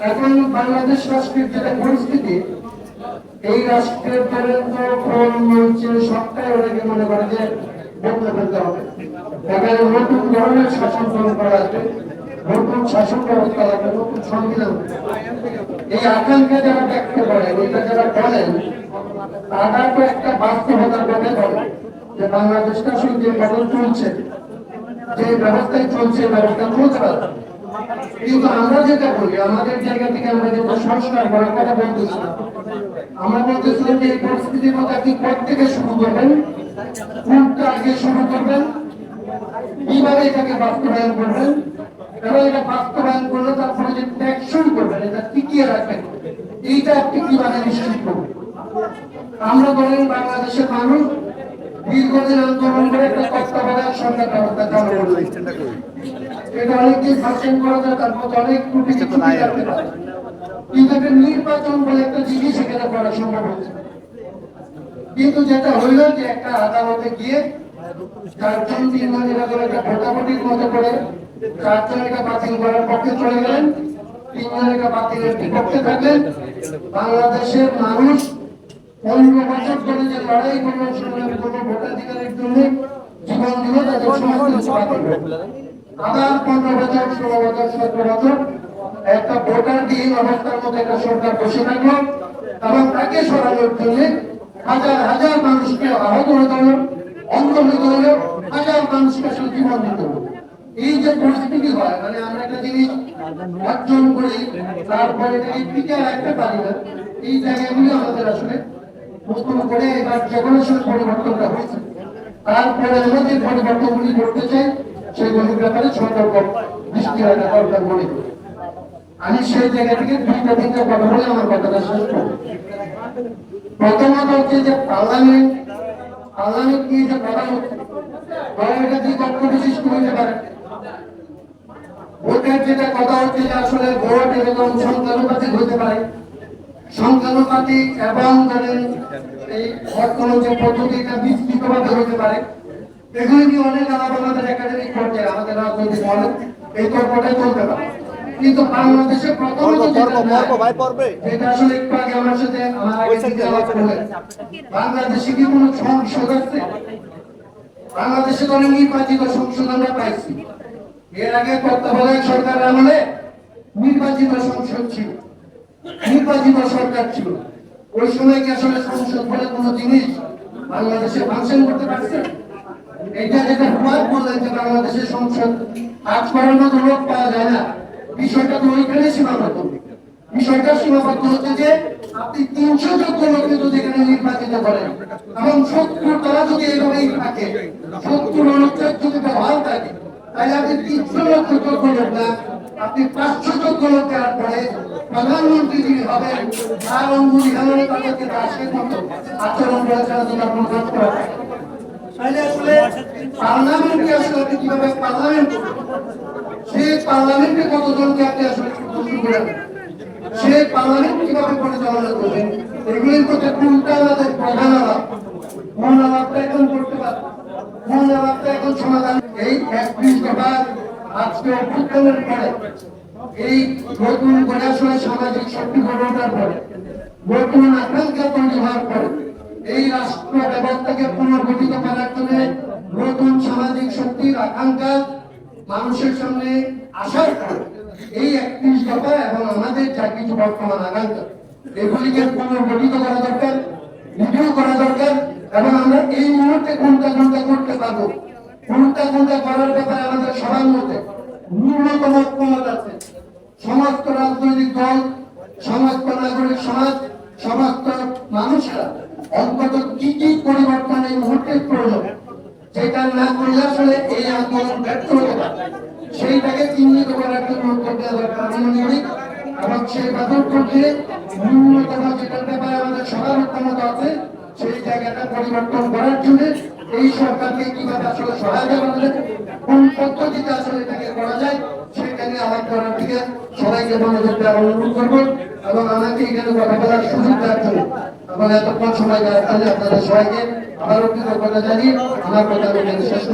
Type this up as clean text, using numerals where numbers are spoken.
এখন বাংলাদেশ রাষ্ট্রের যেটা পরিস্থিতি, এই রাষ্ট্রের ফোন মঞ্চে সবটাই ওনাকে মনে করে যে বদলে ফেলতে হবে। এখানে নতুন ধরনের শাসন গ্রহণ করা আছে, নতুন শাসন ব্যবস্থা লাগবে, নতুন সংবিধান। এই আকাঙ্ক্ষা যারা ব্যক্ত করেন, এটা যারা বলেন, তারা তো একটা বাস্তবতার কথা বলে যে বাংলাদেশটা আসলে যে গঠন চলছে, যে ব্যবস্থায় চলছে, ব্যবস্থা চলতে পারে। কিন্তু আমরা যেটা বলি, আমাদের জায়গা থেকে আমরা যেটা সংস্কার করার কথা বলতেছি, আমরা বলতেছিলাম যে এই পরিস্থিতির মধ্যে আপনি কোথা থেকে শুরু করবেন, কোনটা আগে শুরু করবেন, কিভাবে এটাকে বাস্তবায়ন করবেন, এবং এটা বাস্তবায়ন করলে তারপরে যে ট্যাক্স শুরু করবেন, এটা টিকিয়ে রাখবেন, এইটা আপনি কিভাবে নিশ্চিত করবেন। আমরা বলেন বাংলাদেশের মানুষ দীর্ঘদিন আন্দোলন করে একটা তত্ত্বাবধায়ক সরকার ব্যবস্থা চালু করবে। এটা অনেকদিন শাসন করা যায়, তার মধ্যে অনেক ত্রুটি থাকতে পারে, কিন্তু একটা নির্বাচন বলে একটা জিনিস এখানে করা সম্ভব হচ্ছে। কিন্তু যেটা হইল যে একটা আদালতে গিয়ে 4 জন 3 জন এরকম একটা ভোটাভুটির মতো করে 4 জন এটা বাতিল করার পক্ষে চলে গেলেন, 3 জন এটা বাতিলের বিপক্ষে থাকলেন। বাংলাদেশের মানুষ 15 বছর ধরে যে লড়াই করলো, সংগ্রাম করলো ভোটাধিকারের জন্য, জীবন দিল, তাদের সমস্ত বাতিল হলো। আবার 15 বছর 16 বছর 17 বছর একটা ভোটারবিহীন অবস্থার মধ্যে একটা সরকার বসে থাকলো, এবং তাকে সরানোর জন্য হাজার হাজার মানুষকে আহত হতে হলো, অন্ধ হতে হলো, হাজার মানুষকে আসলে জীবন দিতে হলো। এই যে পরিস্থিতি হয়, মানে আমরা একটা জিনিস অর্জন করি, তারপরে এটাকে টিকে রাখতে পারি না, এই জায়গাগুলি আমাদের আসলে নতুন করে এবার জেনারেশন পরিবর্তনটা হয়েছে। তারপরে আমরা যে পরিবর্তনগুলি করতে চাই, সেগুলির ব্যাপারে সতর্ক দৃষ্টি রাখা দরকার মনে করি। আমি সেই জায়গা থেকে 2-3টা কথা বলে আমার কথাটা শেষ করব। প্রথমত হচ্ছে যে পার্লামেন্ট নিয়ে যে কথা হচ্ছে, এটা দুই পক্ষ বিশিষ্ট হতে পারে। ভোটের যেটা কথা হচ্ছে যে আসলে ভোট এরকম সংখ্যানুপাতিক হতে পারে, সংখ্যানুপাতিক এবং ধরেন এই বর্তমান যে পদ্ধতিটা বিস্তৃতভাবে হতে পারে। এগুলি নিয়ে অনেক আমাদের একাডেমিক পর্যায়ে আমাদের রাজনৈতিক মনে এই তর্কটাই চলতে পারে। কিন্তু বাংলাদেশে প্রথমত যেটা আসলে একটু আগে আমার সাথে বাংলাদেশে কি কোনো সংসদ আছে? বাংলাদেশে তো অনেক নির্বাচিত সংসদ আমরা পাইছি। এর আগে তত্ত্বাবধায়ক সরকার আমলে নির্বাচিত সংসদ ছিল, নির্বাচিত সরকার ছিল। ওই সময় কি আসলে সংসদ বলে কোনো জিনিস বাংলাদেশে ফাংশন করতে পারছে? এটা যেটা প্রমাণ করলেন যে বাংলাদেশের সংসদ কাজ করার মতো লোক পাওয়া যায় না, বিষয়টা তো ওইখানে সীমাবদ্ধ। বিষয়টা সীমাবদ্ধ হচ্ছে যে আপনি 300 যোগ্য লোককে যদি এখানে নির্বাচিত করেন এবং 70 তারা যদি এইভাবেই থাকে, 70 অনুচ্ছেদ যদি বহাল থাকে, তাহলে আপনি 300 লক্ষ যোগ্য লোক না, আপনি 500 যোগ্য লোক দেওয়ার পরে প্রধানমন্ত্রী যিনি হবেন তার অঙ্গুলি হেলানো তাদেরকে দাসের মতো আচরণ করা ছাড়া যদি আপনি কাজ করা যায়, তাহলে আসলে পার্লামেন্টে আসলে আপনি কিভাবে পার্লামেন্ট সেই পার্লামেন্টে কতজনকে আপনি আসলে প্রস্তুত করেন, সেই পার্লামেন্ট কিভাবে পরিচালনা করবেন, এগুলির প্রতি কোনটা আমাদের প্রধান আলাপ, কোন আলাপটা এখন করতে পারে, কোন আলাপটা এখন সমাধান। এই 31 দফা আজকে অভ্যুত্থানের পরে, এই নতুন করে আসলে সামাজিক শক্তি গড়ে ওঠার পরে, নতুন আকাঙ্ক্ষা তৈরি হওয়ার পরে, এই রাষ্ট্র ব্যবস্থাকে পুনর্গঠিত করার জন্য নতুন সামাজিক শক্তির আকাঙ্ক্ষা মানুষের সামনে আসার পর এই 31 দফা এবং আমাদের যা কিছু বর্তমান আকাঙ্ক্ষা, এগুলিকে পুনর্গঠিত করা দরকার, রিভিউ করা দরকার, এবং আমরা এই মুহূর্তে কোনটা করতে পারবো, কোনটা করার ব্যাপারে আমাদের সবার মধ্যে ন্যূনতম ক্ষমতা আছে। সমস্ত রাজনৈতিক দল, সমস্ত নাগরিক সমাজ, সমস্ত মানুষরা অন্তত কি কি পরিবর্তন এই মুহূর্তে প্রয়োজন, যেটা না করলে আসলে এই আন্দোলন ব্যর্থ হতে পারে, সেইটাকে চিহ্নিত করার জন্য উদ্যোগ নেওয়া দরকার আমি মনে করি। এবং সেই বাদক করতে ন্যূনতম যেটার ব্যাপারে আমাদের সবার ক্ষমতা আছে, সেই জায়গাটা পরিবর্তন করার জন্য এই সরকারকে কিভাবে আসলে সহায়তা করা যায়, কোন পদ্ধতিতে আসলে এটাকে করা যায়, সেটা নিয়ে আলাপ করার দিকে সবাইকে মনোযোগ দেওয়ার অনুরোধ করবো। এবং আমাকে এখানে কথা বলার সুযোগ দেওয়ার জন্য এবং এতক্ষণ সময় দেওয়ার জন্য আপনাদের সবাইকে আবারও কৃতজ্ঞতা জানিয়ে আমার কথা শেষ